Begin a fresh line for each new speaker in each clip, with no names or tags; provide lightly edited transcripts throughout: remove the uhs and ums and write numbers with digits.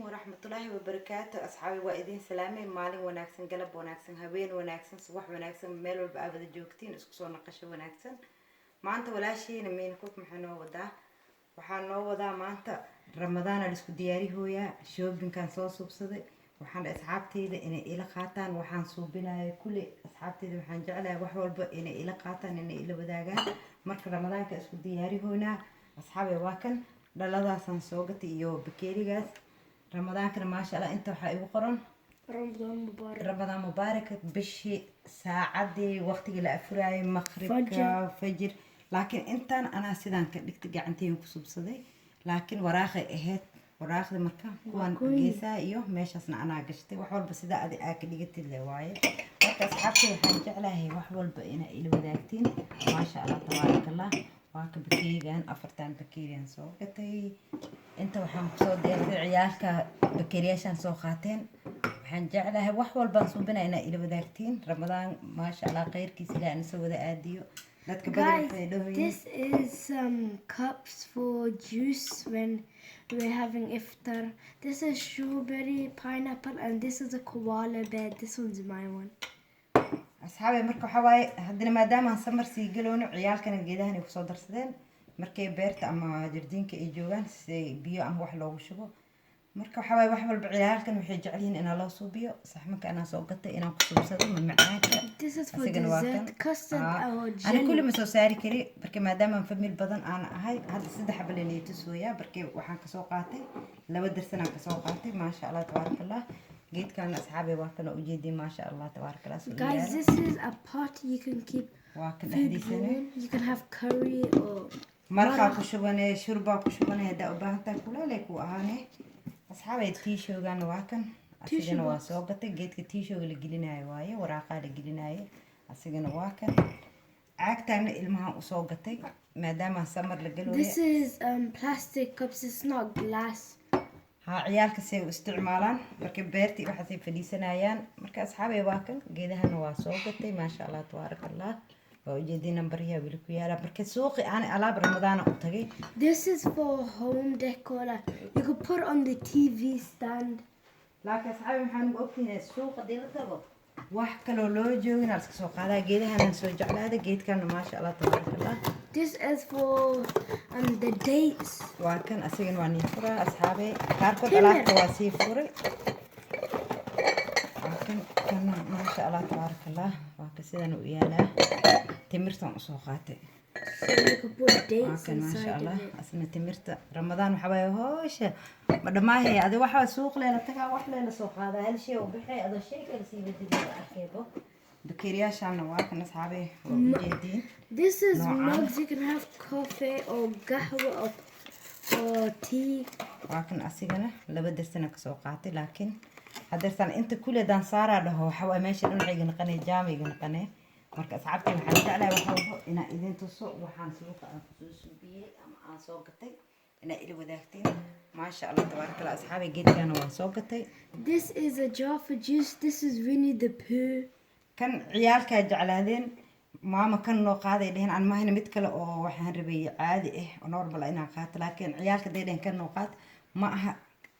ورحمة الله وبركاته أصحابي وإيدين سلامي مالين وناكسن قلب وناكسن هبين وناكسن صباح وناكسن ميل والبقابة جوكتين اسكسونا قشة وناكسن ما أنت ولا شيء نمين كوك محنو ودا وحنو ودا ما أنت رمضان الاسكو دياري هويا شوبين كان صوص وبصدق وحن أصحابتي إذا إن إلى قاتان وحن صوبنا كل أصحابتي إذا وحن جعلها وحول إن إلى قاتان إن إلى بداجان مرك رمضان كاسكو دياري هنا أصحابي واكن dhaladaasaan soo gatay iyo bakeerigaas ramadaankana maasha allah inta waxaa igu qoran ramadaan mubaarak bishii saacadii waqtigii la afuraayay maqribka fajir laakiin intaan anaa sidaan ka dhigtay gacanteeyan ku subsaday laakiin waraaqay ahayd waraaqda marka kuwan geesaha iyo meeshaasna anaa gashtay wax walba sidaa adi aa ka dhigatid le waaye marka asxaabtay waxaan jeclahay wax walba inaa ila wadaagtiin maasha allah tabaarakallah واك بكيريان أفرتان بكيريان سو قتي أنت وحن صود يا عيالك بكيرياشان سو خاتين وحن جعلها وحول بنصوبنا هنا إلى بداكتين رمضان ما شاء الله خير كيس لا نسوي ذا أديو
Guys, this is some cups for juice when we're having iftar. This is strawberry, pineapple, and this is a koala bear. This one's my one.
أصحابي مركو حواي هدنا ما دام هنسمر سيجلون عيال كان الجيدان يوصل درسدين مركي بيرت أما جردين كيجوان سي بيو أم واحد لو شبو مركو حواي وحول بعيال كانوا يحجعلين إن الله صوبيو صح مك أنا سوقته إنا قصور صدق من معاك.
This is for dessert, custard or jelly.
أنا كل مسوساري كري بركي ما دام نفهمي البدن أنا هاي هذا سد حبل اللي تسويا بركي وحن كسوقاتي لو درسنا كسوقاتي ما شاء الله تبارك الله. جيت كان أصحابي واكلوا وجدي ما شاء الله تبارك الله.
Guys, this is a pot you can keep food in. You can have curry or
مرقة كشوبانة شوربة كشوبانة هدا وباهتا كلها لك وأهاني أصحابي تيشو كان واكن أسيجنا واسوقته جيت كتيشو اللي جليناي وايه وراقة اللي جليناي أسيجنا واكن عكتان المها وسوقته ما دام سمر لقلوا.
This is plastic cups. It's not glass.
ها عيالك سووا استعمالان مركب بيرتي وحسي فليسنايان مركب أصحابي واكن جيدها نواسوقتي ما شاء الله تبارك الله وجدي نمبريها بالكويارة مركب سوقي أنا ألعب رمضان أطغي.
This is for home decor. You could put on the TV stand.
لكن أصحابي محن قلتني السوق دي لطبق واحد كيلو لو جوين على السوق هذا جيدها نسوي على هذا جيد كان ما شاء الله تبارك الله.
This is for the dates.
وكان أسيجن واني فرا أصحابي كاركود على تواسي فرا. وكان ما شاء الله تبارك الله وكسيدنا ويانا تمرتهم سوقاتي. وكان ما شاء الله أصلا تمرت رمضان وحبايا هوش بدل ما هي هذا واحد سوق ليلة تكا واحد ليلة سوق هذا هالشيء وبحي هذا الشيء كذا سيبي تدي أكيبه. بكرياش عنا واكن أصحابي وجدين.
This is mugs. You can have coffee or قهوة or tea.
واكن أسيجنا لبدر سنة كسوقاتي لكن هدرتان أنت كل دان صار له حوا ماشي نوعي جنقني جامي جنقني مركز أصحابتي وحنت على وحوه إن إذا تسوق وحن سوق سوبية أم سوقتي إن إلى وذاكتين ما شاء الله تبارك الله أصحابي جد كانوا سوقتي.
This is a jar for juice. This is Winnie the Pooh.
كان عيال كجعل هذين ماما كانوا قاعدة يدهن عن ما هنا متكلا أو وحن ربي عادي إيه ونور بلا إنا قات لكن عيال كده كانوا قات ما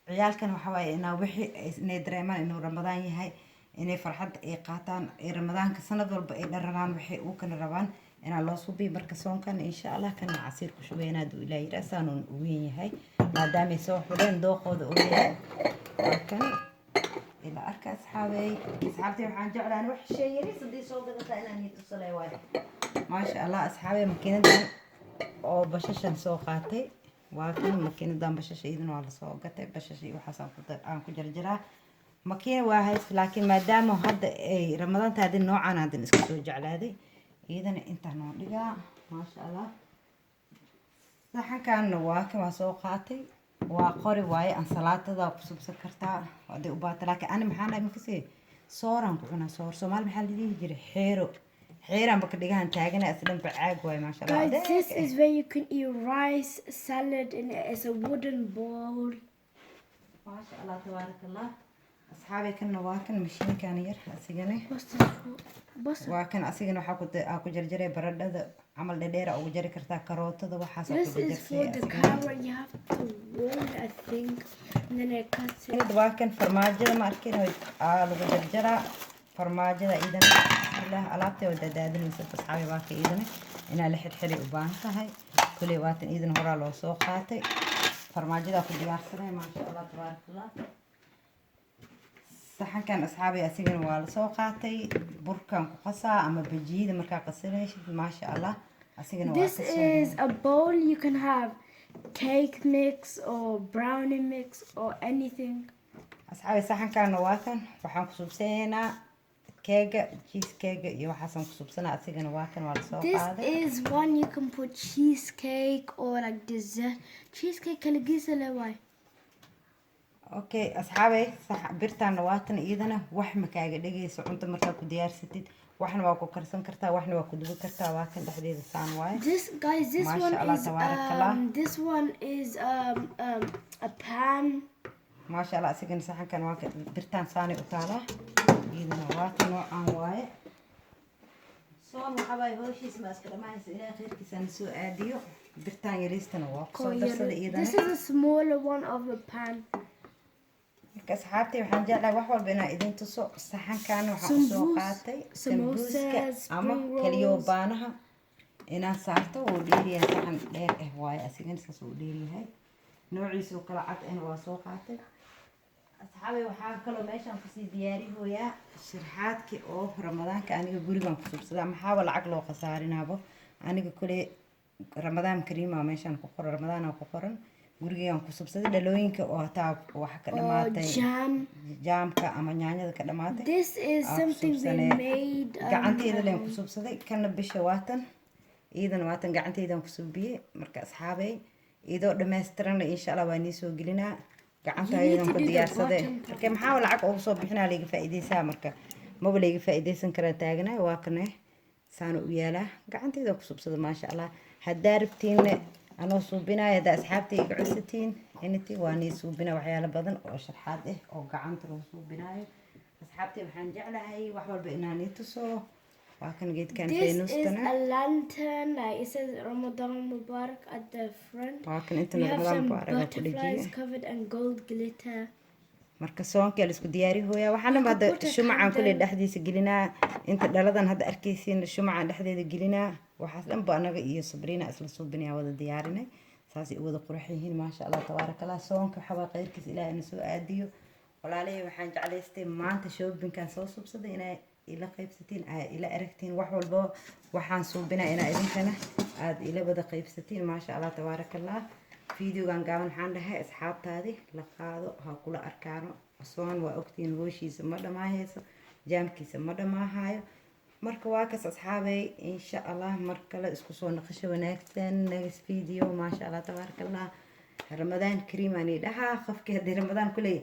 عيال كانوا حواي إنا وحي ندري ما إنه رمضان يهاي إني فرحت إيه قاتان إيه رمضان كسنة ضل بقى درجان وحي وكان ربان إنا الله صوبي بركسون كان إن شاء الله كان عصير كشوي نادو إلى رأسان وين يهاي ما دام يسوي حلين دوقه ذولي وكان إلى أركز أصحابي أصحابتي وحن جعل أنا وحش شيء يري صدي صوت قطع أنا نيتصل وايد ما شاء الله أصحابي ممكن دان أو بشاشة سوقاتي وكان ممكن دان بشاشة إذن ولا سوقاتي بشاشة وحسن قدر أنا كجرجرة مكين واحد لكن ما دام هذا رمضان هذا النوع أنا هذا نسكتو جعل هذه إذن أنت نوريها ما شاء الله صح كان نواك ما سوقاتي وقاري واي أن سلطة ذا بسوب سكرتها ودي أبات لكن أنا محنا مكسي صورا بقولنا صور سومال محل دي يجري حيرا بكديها نتاجنا أسلم بعاق واي ما شاء الله.
Guys, this is where you can eat rice, salad, and it's a wooden bowl.
ما شاء الله تبارك الله. asxaabay kanna waa kan mishiinkan yar asigana
What's this for? What's
waa kan asigana waxaa ku jarjaray baradhada camal dhadheera ugu jari kartaa karootada waxaas
This
ku
is for the
jarjarsay
carrot. You have to roll it, I think, and then it cuts it.
mid waa kan farmaajada ma arkin lagu jarjaraa farmaajada iidana bismillah alaabtay oo dadaadinaysa asxaabay waa ka iidana inaa la xirxiri u baahan tahay kuley waatan iidan horaa loo soo qaatay farmaajada ku diyaarsanay maasha allah tabaarakallah saxankan asxaabay asigana waa la soo qaatay burkan ku qasaa ama bajiyada markaa qasanaysid maasha allah asigana waa
This is a bowl. You can have cake mix or brownie mix or anything.
asxaabay saxankan waa kan waxaan ku subsanaynaa keega cheese keega iyo waxaasan ku subsanaa asigana waa kan waa la soo
This
qaaday
is one you can put cheesecake or like dessert. Cheesecake kaligisa leway.
okay asxaabay birtaana waa tan iyadana wax ma kaaga dhagayso cunto markaa ku diyaarsatid waxna waa ku karsan kartaa waxna waa ku dubi kartaa waa kan dhexdeeda saan waaye
This guys, this
Masha
one
Allah,
is
tabarakallah.
this one is a pan.
maasha allah asigana saxankan waa kan birtaan saanay u taalaa iyadana waa tan noocaan waaye soon waxaabay howshiisa ma iska dhamaanaysa ilaahay khayrkiisana soo aadiyo birtaan yariistana waa kusoo darsada
This
iyadana
is a smaller one of a pan.
marka asxaabtay waxaan jeclahay wax walba inaan idin tuso saxankan waxaan usoo qaatay sambuuska ama kaliyo baanaha inaan saarto wuu dheeryahay saxan dheer ah waaye asigana saas wuu dheeryahay noociisa oo kala cad ahna waa soo qaatay asxaabay waxaa kaloo meeshaan kusii diyaarihooyaa shirxaadkii oo ramadaanka aniga gurigan ku subsadaa maxaaba lacag loo khasaarinaabo aniga kule ramadaan kariima meeshaan ku qoran ramadaana ku qoran gurigaan ku subsaday dhalooyinka oo hataa waxa ka dhamaatay
Jam.
jaamka ama yaanyada ka dhamaatay
This is something they made.
gacanteyda leen ku subsaday kana bisha waatan iidan waatan gacanteydan ku subiyey marka asxaabay idoo dhammaystiran insha allah waa nii soo gelinaa gacantaydan ku diyaarsaday marka maxaa lacag ugu soo bixinaa layga faa'iideysaa marka maba layga faa'iideysan karaa taagnaa waa kana saana u yaalaa gacanteyda ku subsada maasha allah haddaa rabtiin anoo suubinaayo haddaa asxaabtay iga codsatiin intii waa nii suubinaa waxyaalo badan oo sharxaad ah oo gacanta lagu suubinaayo asxaabtay waxaan jeclahay wax walba inaan ii tuso waa kan geedkan
This is
feenustana
a lantern. Like it says Ramadan Mubarak at the front.
waa kan inta
We have
ramadan
some
baa araga ku
butterflies
dhajiye
covered in gold glitter.
marka soonka la isku diyaari hooyaa waxaana
You
hadda
could put a
shumacan kule
candle.
dhexdiisa gelinaa inta dhaladan hadda arkaysiin shumacan dhexdeeda gelinaa waxaas dhan ba anaga iyo sabriina isla suubinaya wada diyaarinay saas ay u wada qurux yihiin maasha allah tabaarakallah soonka waxaa qayrkiis ilaahay na soo aadiyo walaalay waxaan jeclaystay maanta shoppingkan soo subsaday inay ila qaybsatiin ay ila aragtiin wax walba waxaan suubinaa inaa idinkana aad ila wada qaybsatiin maasha allah tabaarakallah videogan gaaban waxaan dhahay asxaabtaadi la qaado ha kula arkaano soon waa ogtiin hooshiisa ma dhamaahayso jaamkiisa ma dhamaahayo marka waa kas asxaabay insha allah mar kale isku soo naqasho wanaagsan next video maasha allah tabaarakallah ramadaan kariim aan dhahaa qofkii haddii ramadaan kuley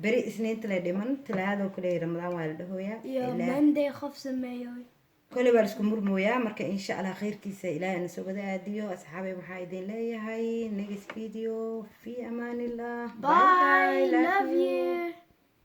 beri isniinta la dhiman talaadoo kuley ramadaan waa la dhahooyaa
Yeah, Monday khafsa mayo.
كل بالسكم مرمويا مركا إن شاء الله خير كيسة إلى أن سوى ذا أديو أصحابي محايدين لي هاي نيجس فيديو في أمان الله
Bye. Love you.